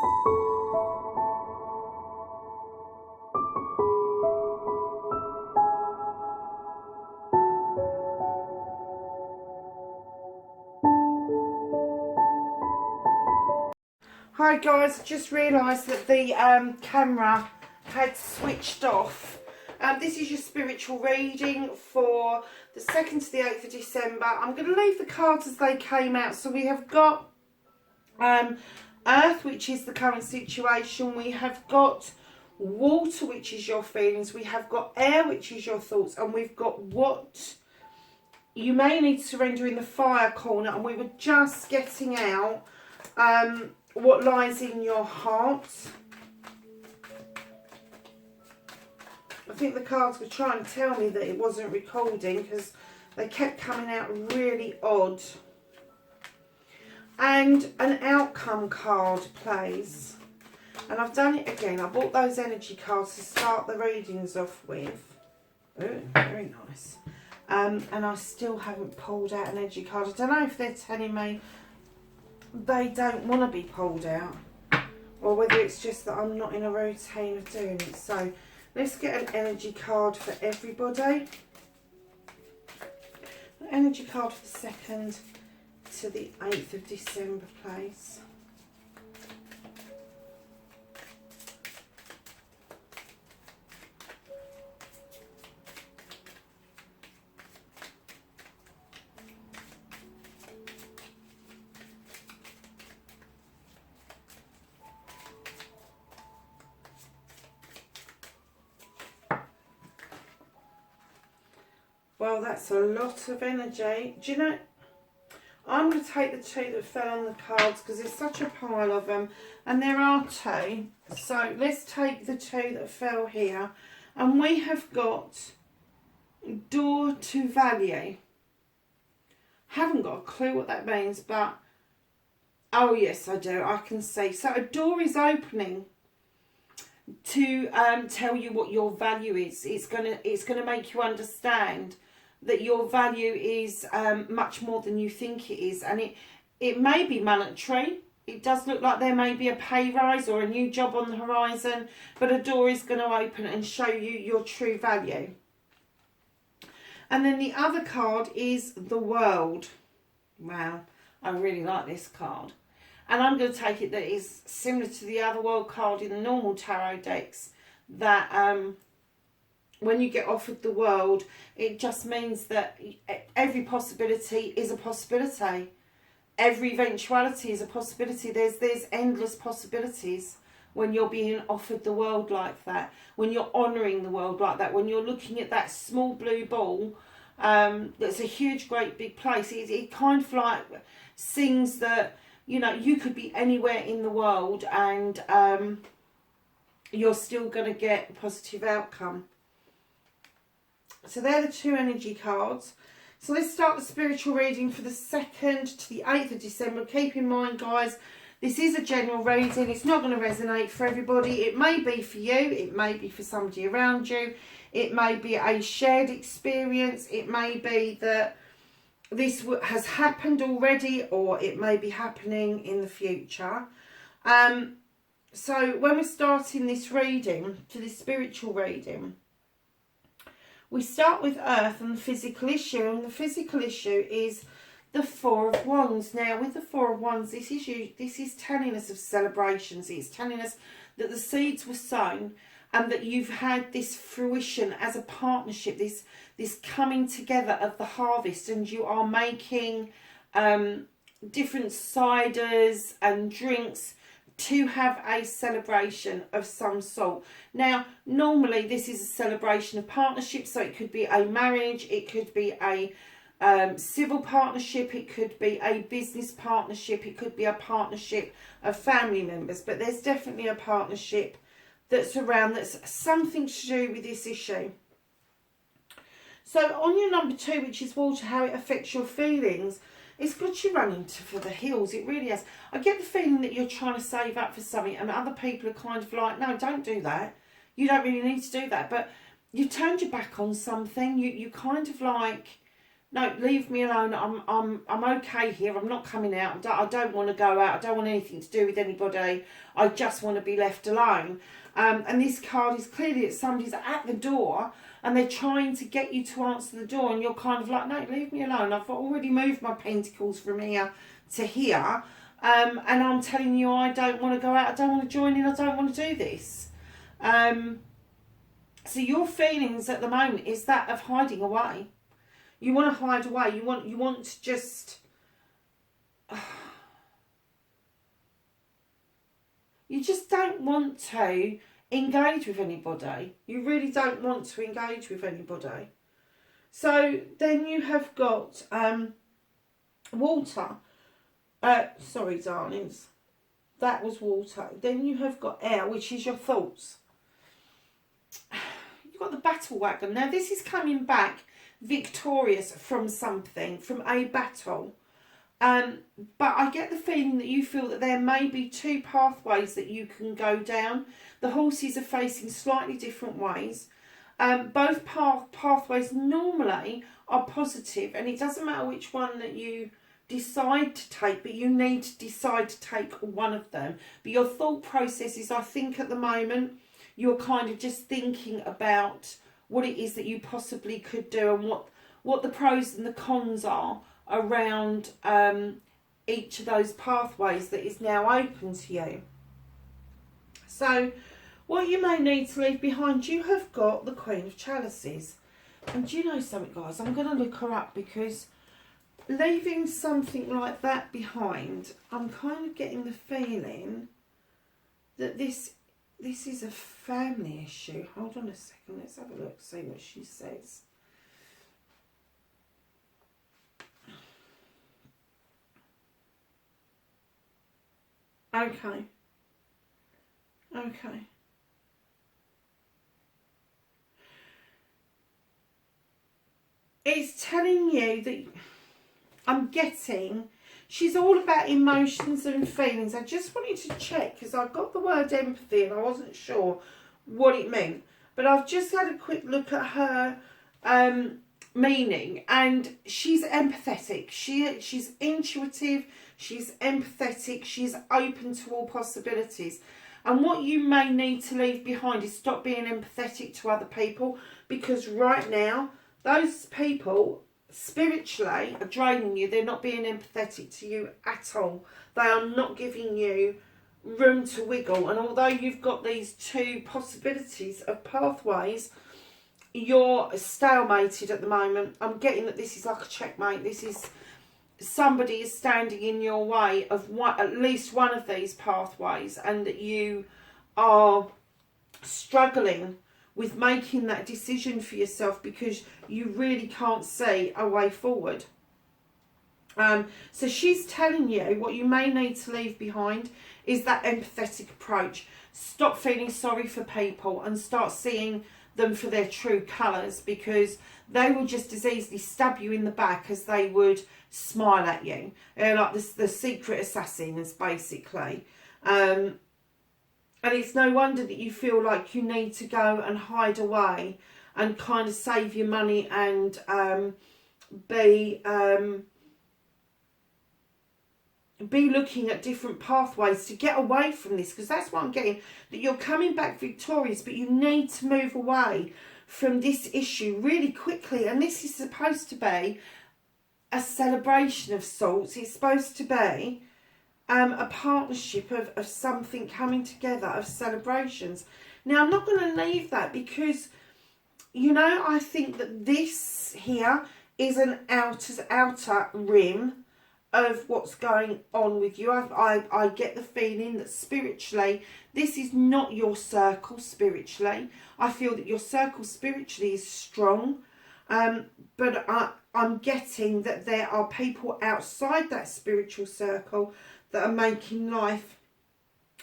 Hi guys, I just realised that the camera had switched off. This is your spiritual reading for the 2nd to the 8th of December. I'm going to leave the cards as they came out. So we have got Earth, which is the current situation. We have got Water, which is your feelings. We have got Air, which is your thoughts. And we've got what you may need to surrender in the Fire corner. And we were just getting out what lies in your heart. I think the cards were trying to tell me that it wasn't recording because they kept coming out really odd. And an outcome card plays. And I've done it again. I bought those energy cards to start the readings off with. Ooh, very nice. And I still haven't pulled out an energy card. I don't know if they're telling me they don't want to be pulled out, or whether it's just that I'm not in a routine of doing it. So let's get an energy card for everybody. An energy card for the 2nd to the 8th of December, please. Well, that's a lot of energy. Do you know, I'm going to take the 2 that fell on the cards because there's such a pile of them. And there are 2. So let's take the 2 that fell here. And we have got door to value. Haven't got a clue what that means, but oh yes, I do. I can see. So a door is opening to tell you what your value is. It's gonna make you understand that your value is much more than you think it is, and it may be monetary. It does look like there may be a pay rise or a new job on the horizon, but a door is going to open and show you your true value. And then the other card is the World. Wow, I really like this card. And I'm going to take it that is similar to the other World card in the normal tarot decks, that when you get offered the World, it just means that every possibility is a possibility. Every eventuality is a possibility. There's endless possibilities when you're being offered the World like that, when you're honouring the World like that, when you're looking at that small blue ball that's a huge, great big place. It kind of like sings that, you know, you could be anywhere in the world and you're still going to get a positive outcome. So they're the 2 energy cards. So let's start the spiritual reading for the 2nd to the 8th of December. Keep in mind, guys, this is a general reading. It's not going to resonate for everybody. It may be for you. It may be for somebody around you. It may be a shared experience. It may be that this has happened already, or it may be happening in the future. So when we're starting this reading, for this spiritual reading, we start with Earth and the physical issue. And the physical issue is the 4 of Wands. Now, with the 4 of Wands, this is telling us of celebrations. It's telling us that the seeds were sown and that you've had this fruition as a partnership, this coming together of the harvest, and you are making different ciders and drinks to have a celebration of some sort. Now, normally this is a celebration of partnership, so it could be a marriage, it could be a civil partnership, it could be a business partnership, it could be a partnership of family members, but there's definitely a partnership that's around that's something to do with this issue. So on your number 2, which is Water, how it affects your feelings, it's got you running for the hills. It really is. I get the feeling that you're trying to save up for something and other people are kind of like, no, don't do that. You don't really need to do that. But you turned your back on something. You kind of like no, leave me alone. I'm okay here. I'm not coming out. I don't want to go out. I don't want anything to do with anybody. I just want to be left alone. And this card is clearly that somebody's at the door and they're trying to get you to answer the door, and you're kind of like, no, leave me alone. I've already moved my pentacles from here to here. And I'm telling you, I don't want to go out. I don't want to join in. I don't want to do this. So your feelings at the moment is that of hiding away. You want to hide away. You want to just... You just don't want to engage with anybody. You really don't want to engage with anybody. So then you have got water. Sorry, darlings. That was water. Then you have got air, which is your thoughts. You've got the battle wagon. Now this is coming back victorious from something, from a battle. But I get the feeling that you feel that there may be two pathways that you can go down. The horses are facing slightly different ways. Both pathways normally are positive, and it doesn't matter which one that you decide to take, but you need to decide to take one of them. But your thought process is, I think at the moment, you're kind of just thinking about what it is that you possibly could do and what the pros and the cons are around each of those pathways that is now open to you. So what you may need to leave behind, you have got the Queen of Chalices. And do you know something, guys? I'm going to look her up, because leaving something like that behind, I'm kind of getting the feeling that this is a family issue. Hold on a second. Let's have a look, see what she says. Okay. Okay. It's telling you that I'm getting... She's all about emotions and feelings. I just wanted to check, because I got the word empathy and I wasn't sure what it meant. But I've just had a quick look at her meaning, and she's empathetic. She's intuitive, she's empathetic, she's open to all possibilities. And what you may need to leave behind is stop being empathetic to other people, because right now, those people spiritually are draining you. They're not being empathetic to you at all. They are not giving you room to wiggle. And although you've got these two possibilities of pathways, you're stalemated at the moment. I'm getting that this is like a checkmate. This is somebody is standing in your way of at least one of these pathways, and that you are struggling with making that decision for yourself because you really can't see a way forward. So she's telling you what you may need to leave behind is that empathetic approach. Stop feeling sorry for people and start seeing them for their true colours, because they will just as easily stab you in the back as they would smile at you. Like the secret assassins, basically. And it's no wonder that you feel like you need to go and hide away and kind of save your money and be looking at different pathways to get away from this, because that's what I'm getting, that you're coming back victorious, but you need to move away from this issue really quickly. And this is supposed to be a celebration of sorts. It's supposed to be a partnership of something coming together, of celebrations. Now, I'm not going to leave that because, you know, I think that this here is an outer rim of what's going on with you. I get the feeling that spiritually, this is not your circle spiritually. I feel that your circle spiritually is strong, but I'm getting that there are people outside that spiritual circle that are making life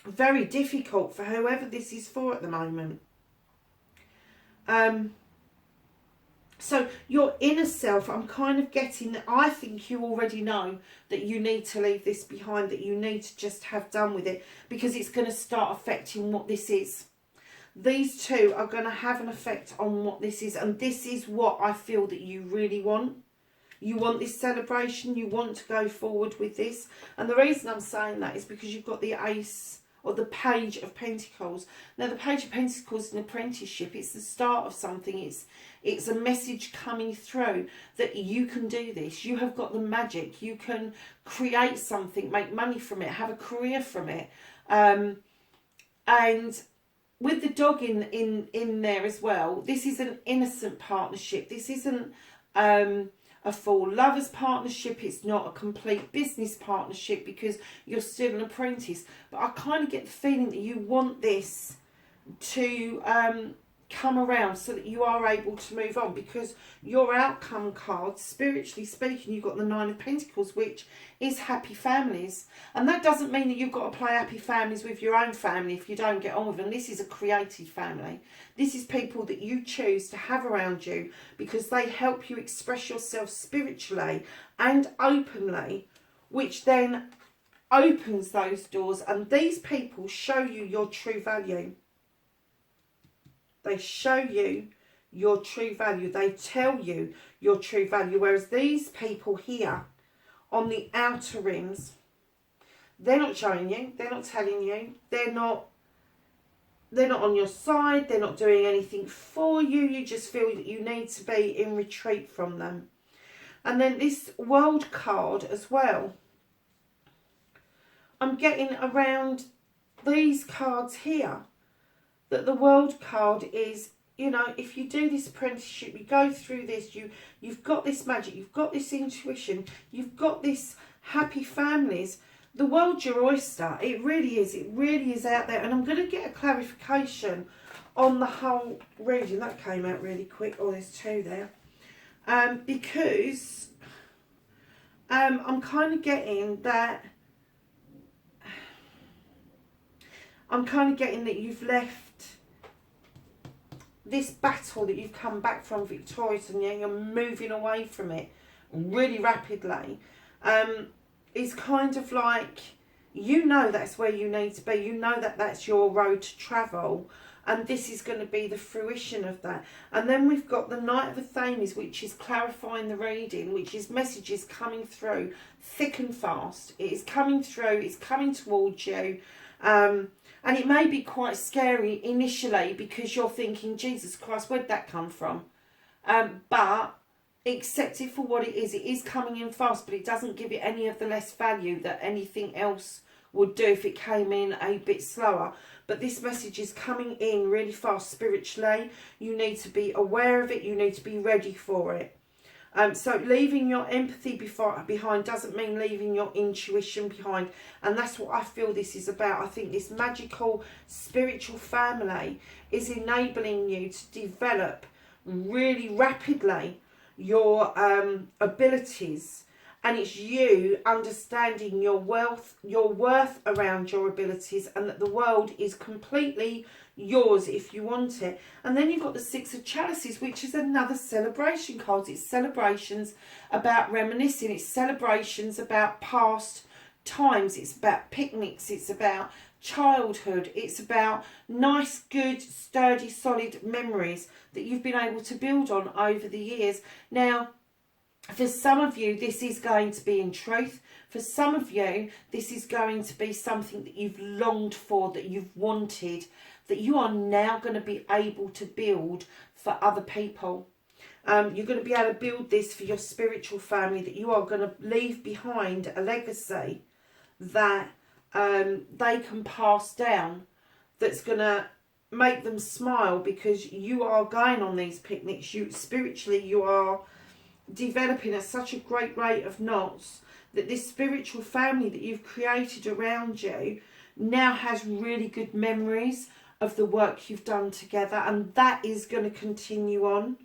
very difficult for whoever this is for at the moment. So your inner self, I'm kind of getting that I think you already know that you need to leave this behind, that you need to just have done with it, because it's going to start affecting what this is. These two are going to have an effect on what this is, and this is what I feel that you really want. You want this celebration. You want to go forward with this. And the reason I'm saying that is because you've got the Ace, or the Page of Pentacles. Now, the Page of Pentacles is an apprenticeship. It's the start of something. It's a message coming through that you can do this. You have got the magic. You can create something, make money from it, have a career from it. And with the dog in there as well, this is an innocent partnership. This isn't a full lovers partnership. It's not a complete business partnership because you're still an apprentice. But I kind of get the feeling that you want this to come around so that you are able to move on, because your outcome card, spiritually speaking, you've got the Nine of Pentacles, which is happy families. And that doesn't mean that you've got to play happy families with your own family if you don't get on with them. This is a created family. This is people that you choose to have around you because they help you express yourself spiritually and openly, which then opens those doors. And these people show you your true value. They show you your true value. They tell you your true value. Whereas these people here on the outer rims, they're not showing you. They're not telling you. They're not on your side. They're not doing anything for you. You just feel that you need to be in retreat from them. And then this World card as well. I'm getting around these cards here that the World card is, you know, if you do this apprenticeship, you go through this, you've got this magic, you've got this intuition, you've got this happy families. The world's your oyster. It really is. It really is out there. And I'm going to get a clarification on the whole reading. That came out really quick. Oh, there's two there. Because I'm kind of getting that... you've left this battle that you've come back from victorious, and you're moving away from it really rapidly. Is kind of like, you know, that's where you need to be. You know that that's your road to travel, and this is going to be the fruition of that. And then we've got the Knight of Athames, which is clarifying the reading, which is messages coming through thick and fast. It is coming through. It's coming towards you. And it may be quite scary initially because you're thinking, Jesus Christ, where'd that come from? But accept it for what it is. It is coming in fast, but it doesn't give it any of the less value that anything else would do if it came in a bit slower. But this message is coming in really fast spiritually. You need to be aware of it. You need to be ready for it. So leaving your empathy behind doesn't mean leaving your intuition behind. And that's what I feel this is about. I think this magical spiritual family is enabling you to develop really rapidly your abilities. And it's you understanding your worth around your abilities, and that the world is completely yours if you want it. And then you've got the Six of Chalices, which is another celebration card. It's celebrations about reminiscing. It's celebrations about past times. It's about picnics. It's about childhood. It's about nice, good, sturdy, solid memories that you've been able to build on over the years. Now, for some of you, this is going to be in truth. For some of you, this is going to be something that you've longed for, that you've wanted, that you are now going to be able to build for other people. You're going to be able to build this for your spiritual family, that you are going to leave behind a legacy that they can pass down, that's going to make them smile because you are going on these picnics. Spiritually, you are developing at such a great rate of knots that this spiritual family that you've created around you now has really good memories of the work you've done together, and that is going to continue on.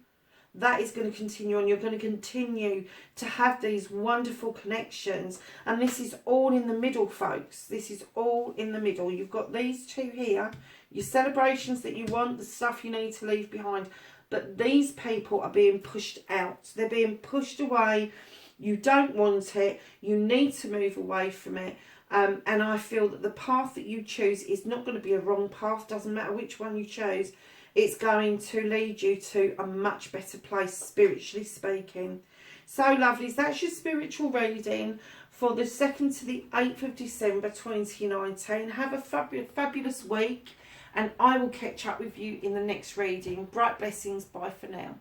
That is going to continue on. You're going to continue to have these wonderful connections, and this is all in the middle, folks. This is all in the middle. You've got these two here, your celebrations that you want, the stuff you need to leave behind. But these people are being pushed out. They're being pushed away. You don't want it. You need to move away from it. And I feel that the path that you choose is not going to be a wrong path. Doesn't matter which one you chose. It's going to lead you to a much better place, spiritually speaking. So lovely. So that's your spiritual reading for the 2nd to the 8th of December 2019. Have a fabulous week, and I will catch up with you in the next reading. Bright blessings. Bye for now.